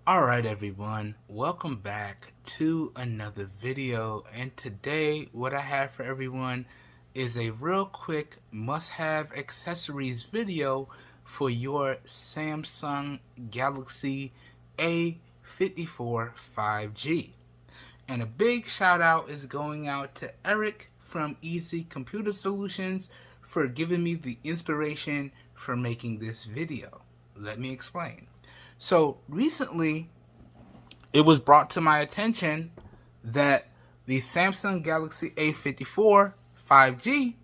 Alright everyone, welcome back to another video, and today what I have for everyone is a real quick must-have accessories video for your Samsung Galaxy A54 5G. And a big shout out is going out to Eric from Easy Computer Solutions for giving me the inspiration for making this video. Let me explain. So recently, it was brought to my attention that the Samsung Galaxy A54 5G,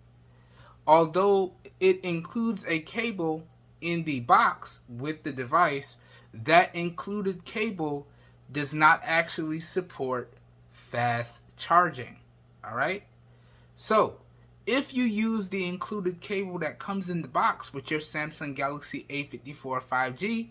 although it includes a cable in the box with the device, that included cable does not actually support fast charging. Alright? So, if you use the included cable that comes in the box with your Samsung Galaxy A54 5G,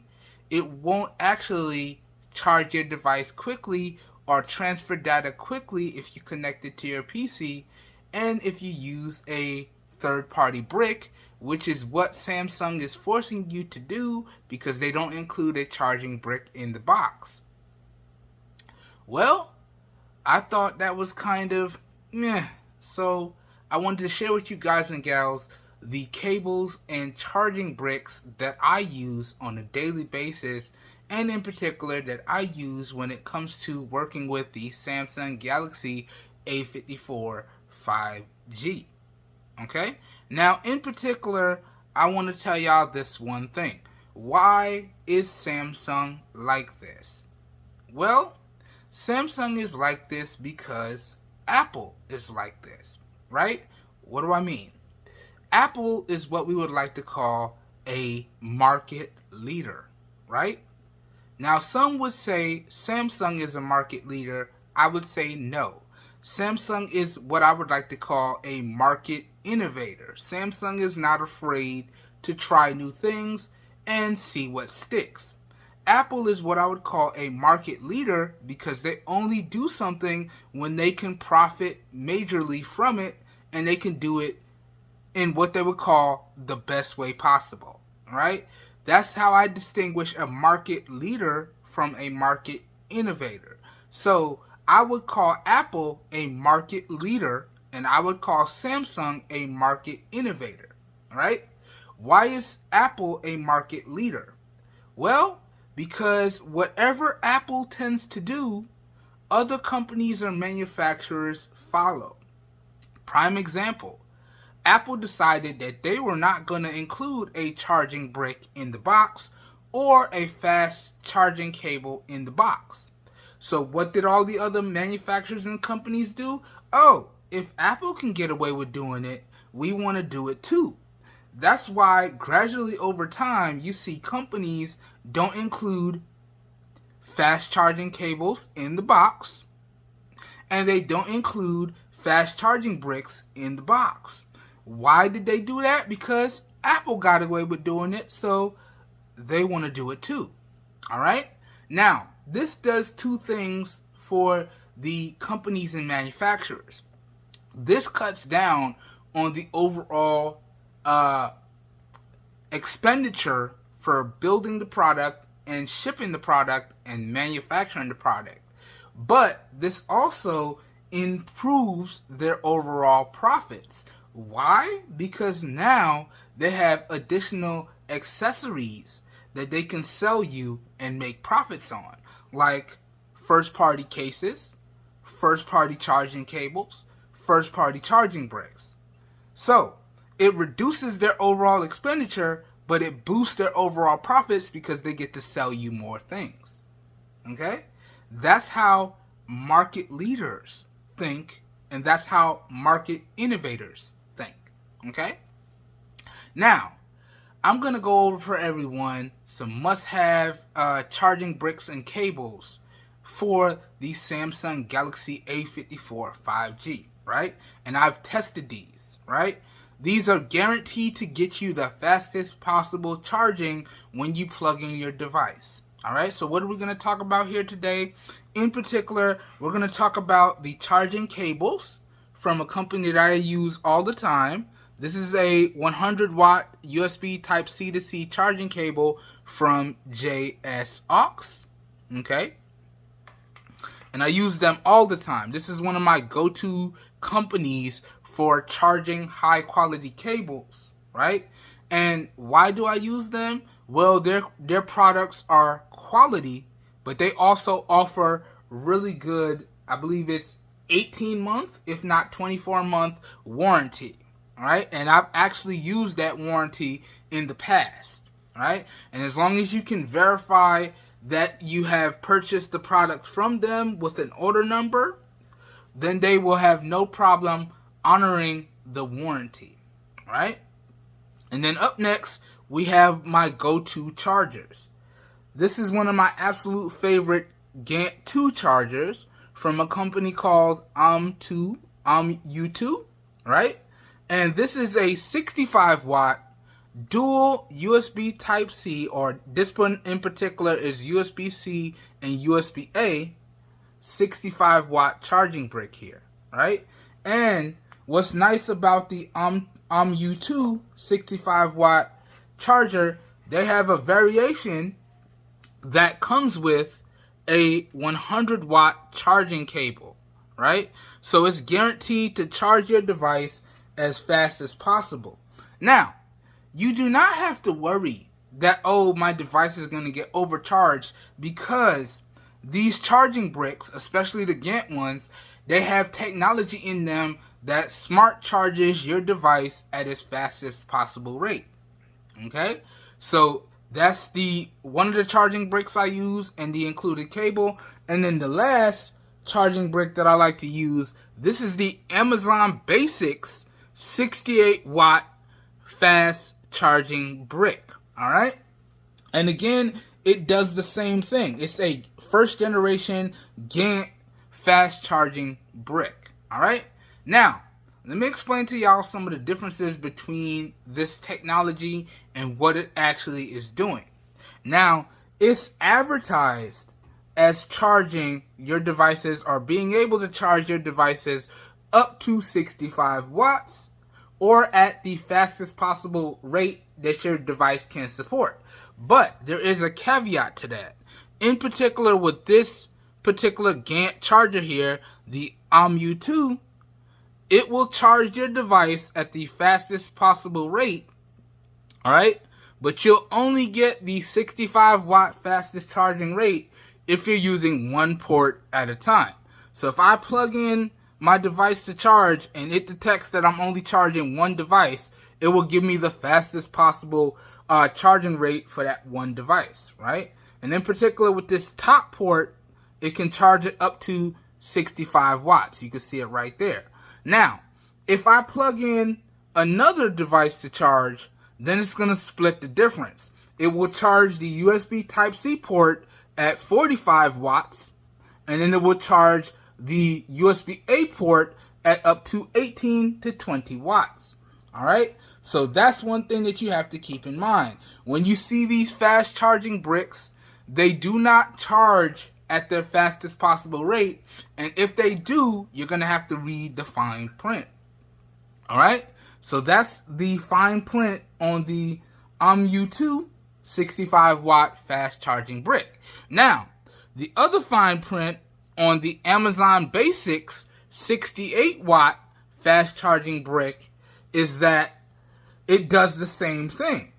it won't actually charge your device quickly or transfer data quickly if you connect it to your PC, and if you use a third-party brick, which is what Samsung is forcing you to do because they don't include a charging brick in the box. Well, I thought that was kind of meh, so I wanted to share with you guys and gals the cables and charging bricks that I use on a daily basis, and in particular that I use when it comes to working with the Samsung Galaxy A54 5G. Okay? Now, in particular, I want to tell y'all this one thing. Why is Samsung like this? Well, Samsung is like this because Apple is like this, right? What do I mean? Apple is what we would like to call a market leader, right? Now, some would say Samsung is a market leader. I would say no. Samsung is what I would like to call a market innovator. Samsung is not afraid to try new things and see what sticks. Apple is what I would call a market leader because they only do something when they can profit majorly from it, and they can do it in what they would call the best way possible, right? That's how I distinguish a market leader from a market innovator. So I would call Apple a market leader, and I would call Samsung a market innovator, right? Why is Apple a market leader? Well, because whatever Apple tends to do, other companies or manufacturers follow. Prime example, Apple decided that they were not going to include a charging brick in the box or a fast charging cable in the box. So what did all the other manufacturers and companies do? Oh, if Apple can get away with doing it, we want to do it too. That's why gradually over time you see companies don't include fast charging cables in the box, and they don't include fast charging bricks in the box. Why did they do that? Because Apple got away with doing it, so they want to do it too. Alright? Now, this does two things for the companies and manufacturers. This cuts down on the overall expenditure for building the product and shipping the product and manufacturing the product. But this also improves their overall profits. Why? Because now they have additional accessories that they can sell you and make profits on, like first-party cases, first-party charging cables, first-party charging bricks. So, it reduces their overall expenditure, but it boosts their overall profits because they get to sell you more things. Okay? That's how market leaders think, and that's how market innovators think. Okay? Now, I'm going to go over for everyone some must-have charging bricks and cables for the Samsung Galaxy A54 5G, right? And I've tested these, right? These are guaranteed to get you the fastest possible charging when you plug in your device. Alright, so what are we going to talk about here today? In particular, we're going to talk about the charging cables from a company that I use all the time. This is a 100 watt USB Type C to C charging cable from JSAUX. Okay? And I use them all the time. This is one of my go-to companies for charging high quality cables, right? And why do I use them? Well, their products are quality, but they also offer really good, I believe it's 18-month, if not 24-month warranty, right? And I've actually used that warranty in the past, right? And as long as you can verify that you have purchased the product from them with an order number, then they will have no problem honoring the warranty, right? And then up next, we have my go-to chargers. This is one of my absolute favorite GANT 2 chargers from a company called amUto, right? And this is a 65 watt dual USB Type-C, or this one in particular is USB-C and USB-A, 65 watt charging brick here, right? And what's nice about the amUto 65 watt charger, they have a variation that comes with a 100 watt charging cable, right? So it's guaranteed to charge your device as fast as possible. Now, you do not have to worry that, oh, my device is going to get overcharged, because these charging bricks, especially the GANT ones, they have technology in them that smart charges your device at its fastest possible rate. Okay? So that's one of the charging bricks I use and the included cable. And then the last charging brick that I like to use, this is the Amazon Basics 68 watt fast charging brick. Alright? And again, it does the same thing. It's a first generation GANT fast charging brick. Alright? Now, let me explain to y'all some of the differences between this technology and what it actually is doing. Now, it's advertised as charging your devices, or being able to charge your devices up to 65 watts or at the fastest possible rate that your device can support. But there is a caveat to that. In particular, with this particular GANT charger here, the amUto, it will charge your device at the fastest possible rate, alright? But you'll only get the 65 watt fastest charging rate if you're using one port at a time. So if I plug in my device to charge and it detects that I'm only charging one device, it will give me the fastest possible charging rate for that one device, right? And in particular with this top port, it can charge it up to 65 watts. You can see it right there. Now, if I plug in another device to charge, then it's going to split the difference. It will charge the USB Type-C port at 45 watts, and then it will charge the USB-A port at up to 18 to 20 watts. Alright? So that's one thing that you have to keep in mind. When you see these fast charging bricks, they do not charge at their fastest possible rate, and if they do, you're going to have to read the fine print. Alright? So that's the fine print on the amUto 65 watt fast charging brick. Now, the other fine print on the Amazon Basics 68 watt fast charging brick is that it does the same thing.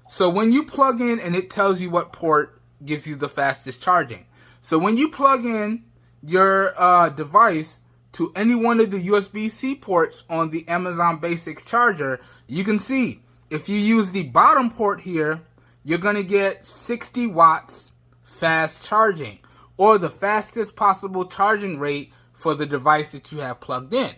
So when you plug in, and it tells you what port gives you the fastest charging. So when you plug in your device to any one of the USB-C ports on the Amazon Basics charger, you can see if you use the bottom port here, you're going to get 60 watts fast charging, or the fastest possible charging rate for the device that you have plugged in.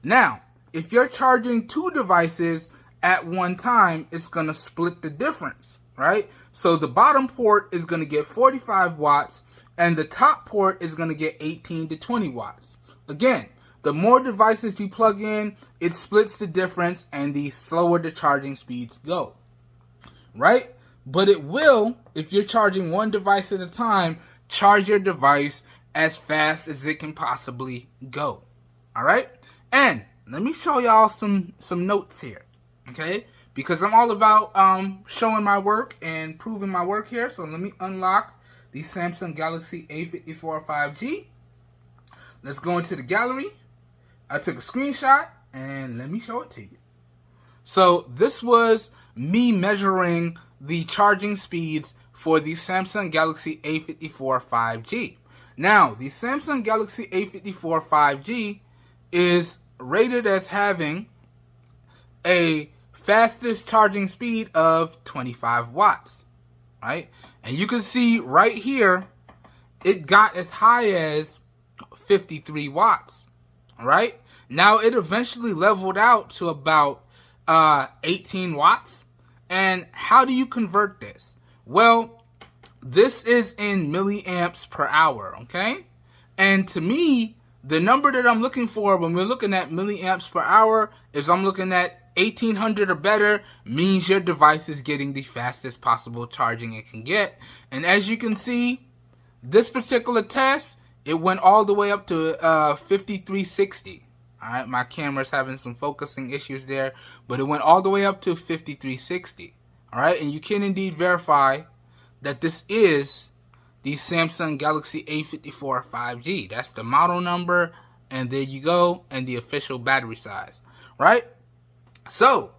Now, if you're charging two devices at one time, it's going to split the difference, right? So the bottom port is going to get 45 watts, and the top port is going to get 18 to 20 watts. Again, the more devices you plug in, it splits the difference, and the slower the charging speeds go, right? But it will, if you're charging one device at a time, charge your device as fast as it can possibly go. Alright? And let me show y'all some notes here. Okay? Because I'm all about showing my work and proving my work here. So let me unlock the Samsung Galaxy A54 5G. Let's go into the gallery. I took a screenshot and let me show it to you. So this was me measuring the charging speeds for the Samsung Galaxy A54 5G. Now, the Samsung Galaxy A54 5G is rated as having a fastest charging speed of 25 watts, right? And you can see right here, it got as high as 53 watts, all right? Now, it eventually leveled out to about 18 watts. And how do you convert this? Well, this is in milliamps per hour, okay? And to me, the number that I'm looking for when we're looking at milliamps per hour is I'm looking at 1800 or better, means your device is getting the fastest possible charging it can get. And as you can see, this particular test, it went all the way up to 5360. All right, my camera's having some focusing issues there, but it went all the way up to 5360. All right, and you can indeed verify that this is the Samsung Galaxy A54 5G. That's the model number, and there you go, and the official battery size, right? So,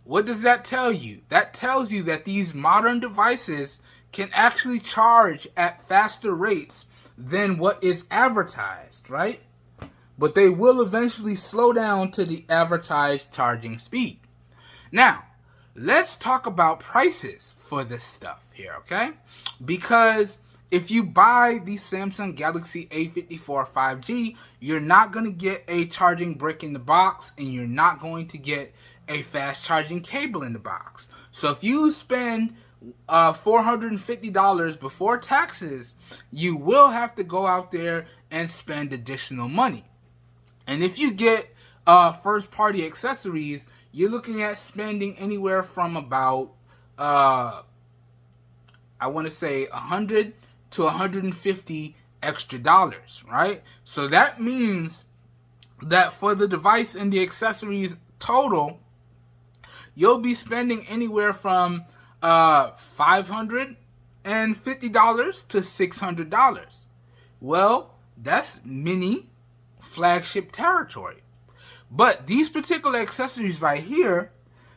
what does that tell you? That tells you that these modern devices can actually charge at faster rates than what is advertised, right? But they will eventually slow down to the advertised charging speed. Now, let's talk about prices for this stuff here, okay? Because if you buy the Samsung Galaxy A54 5G, you're not going to get a charging brick in the box, and you're not going to get a fast charging cable in the box. So if you spend $450 before taxes, you will have to go out there and spend additional money. And if you get first party accessories, you're looking at spending anywhere from about I want to say $100 to $150 extra dollars, right? So that means that for the device and the accessories total, you'll be spending anywhere from $550 to $600. Well, that's mini flagship territory. But these particular accessories right here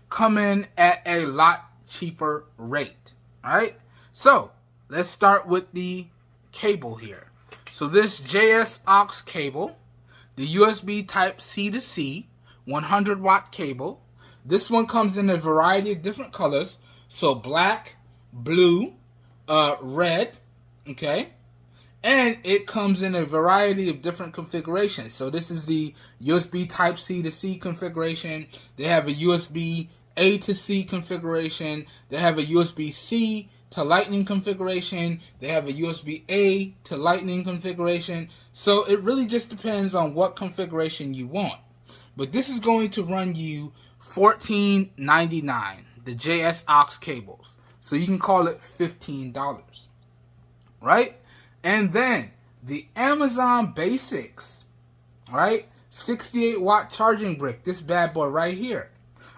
come in at a lot cheaper rate, right? So let's start with the cable here. So this JSAUX cable, the USB type C to C, 100 watt cable. This one comes in a variety of different colors. So black, blue, red, okay? And it comes in a variety of different configurations. So this is the USB type C to C configuration. They have a USB A to C configuration. They have a USB C to Lightning configuration. They have a USB A to Lightning configuration. So it really just depends on what configuration you want. But this is going to run you $14.99, the JSAUX cables. So you can call it $15, right? And then the Amazon Basics, right? 68 watt charging brick, this bad boy right here.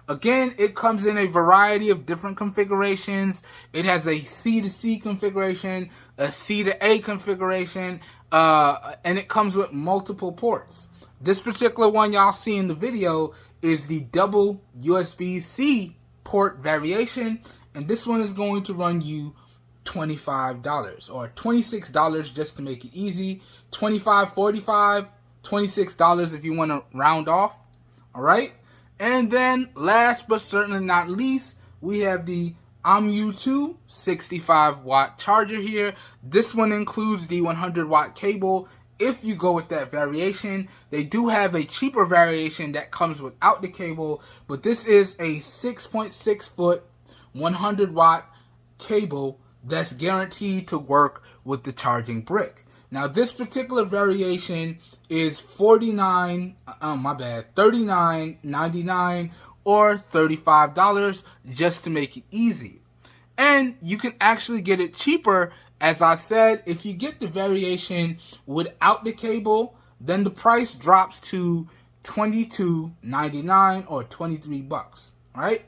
Again, it comes in a variety of different configurations. It has a C to C configuration, a C to A configuration, and it comes with multiple ports. This particular one y'all see in the video is the double USB-C port variation, and this one is going to run you $25 or $26 just to make it easy. $25, $45, $26 if you want to round off. All right. And then last but certainly not least, we have the imuto 65 watt charger here. This one includes the 100 watt cable. If you go with that variation, they do have a cheaper variation that comes without the cable, but this is a 6.6 foot 100 watt cable that's guaranteed to work with the charging brick. Now this particular variation is $39.99 or $35 just to make it easy. And you can actually get it cheaper. As I said, if you get the variation without the cable, then the price drops to $22.99 or $23, right?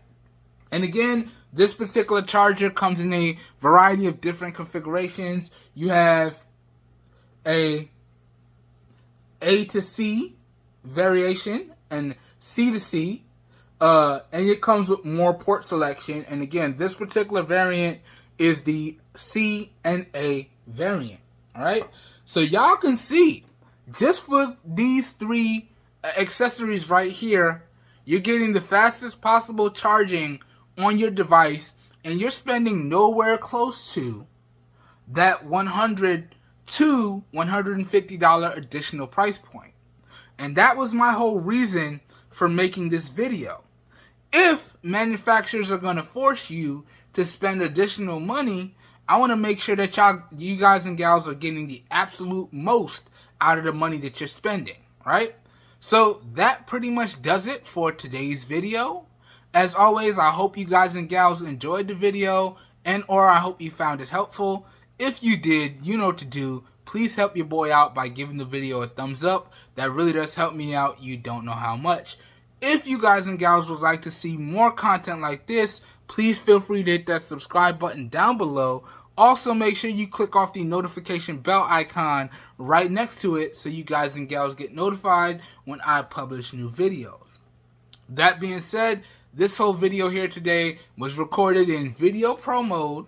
And again, this particular charger comes in a variety of different configurations. You have a to C variation and C to C. And it comes with more port selection. And again, this particular variant is the C and A variant. Alright? So y'all can see, just for these three accessories right here, you're getting the fastest possible charging on your device, and you're spending nowhere close to that $100 to $150 additional price point. And that was my whole reason for making this video. If manufacturers are going to force you to spend additional money, I want to make sure that you guys and gals are getting the absolute most out of the money that you're spending, right? So that pretty much does it for today's video. As always, I hope you guys and gals enjoyed the video, and or I hope you found it helpful. If you did, you know what to do. Please help your boy out by giving the video a thumbs up. That really does help me out. You don't know how much. If you guys and gals would like to see more content like this, please feel free to hit that subscribe button down below. Also, make sure you click off the notification bell icon right next to it so you guys and gals get notified when I publish new videos. That being said, this whole video here today was recorded in Video Pro mode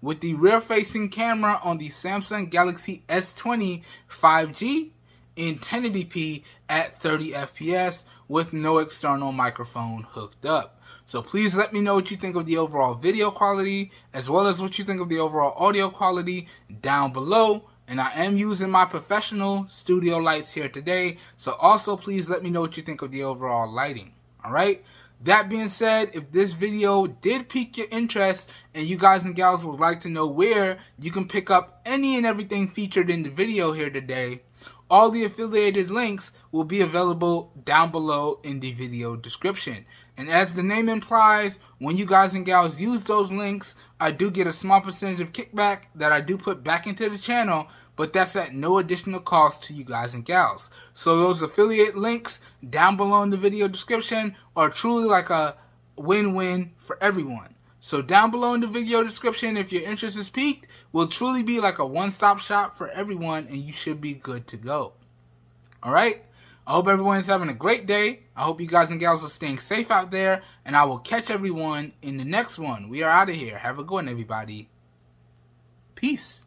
with the rear-facing camera on the Samsung Galaxy S20 5G in 1080p at 30 FPS with no external microphone hooked up. So please let me know what you think of the overall video quality, as well as what you think of the overall audio quality down below. And I am using my professional studio lights here today, so also please let me know what you think of the overall lighting. Alright? That being said, if this video did pique your interest and you guys and gals would like to know where you can pick up any and everything featured in the video here today, all the affiliated links will be available down below in the video description. And as the name implies, when you guys and gals use those links, I do get a small percentage of kickback that I do put back into the channel, but that's at no additional cost to you guys and gals. So those affiliate links down below in the video description are truly like a win-win for everyone. So down below in the video description, if your interest is piqued, will truly be like a one-stop shop for everyone, and you should be good to go. Alright? I hope everyone is having a great day. I hope you guys and gals are staying safe out there, and I will catch everyone in the next one. We are out of here. Have a good one, everybody. Peace.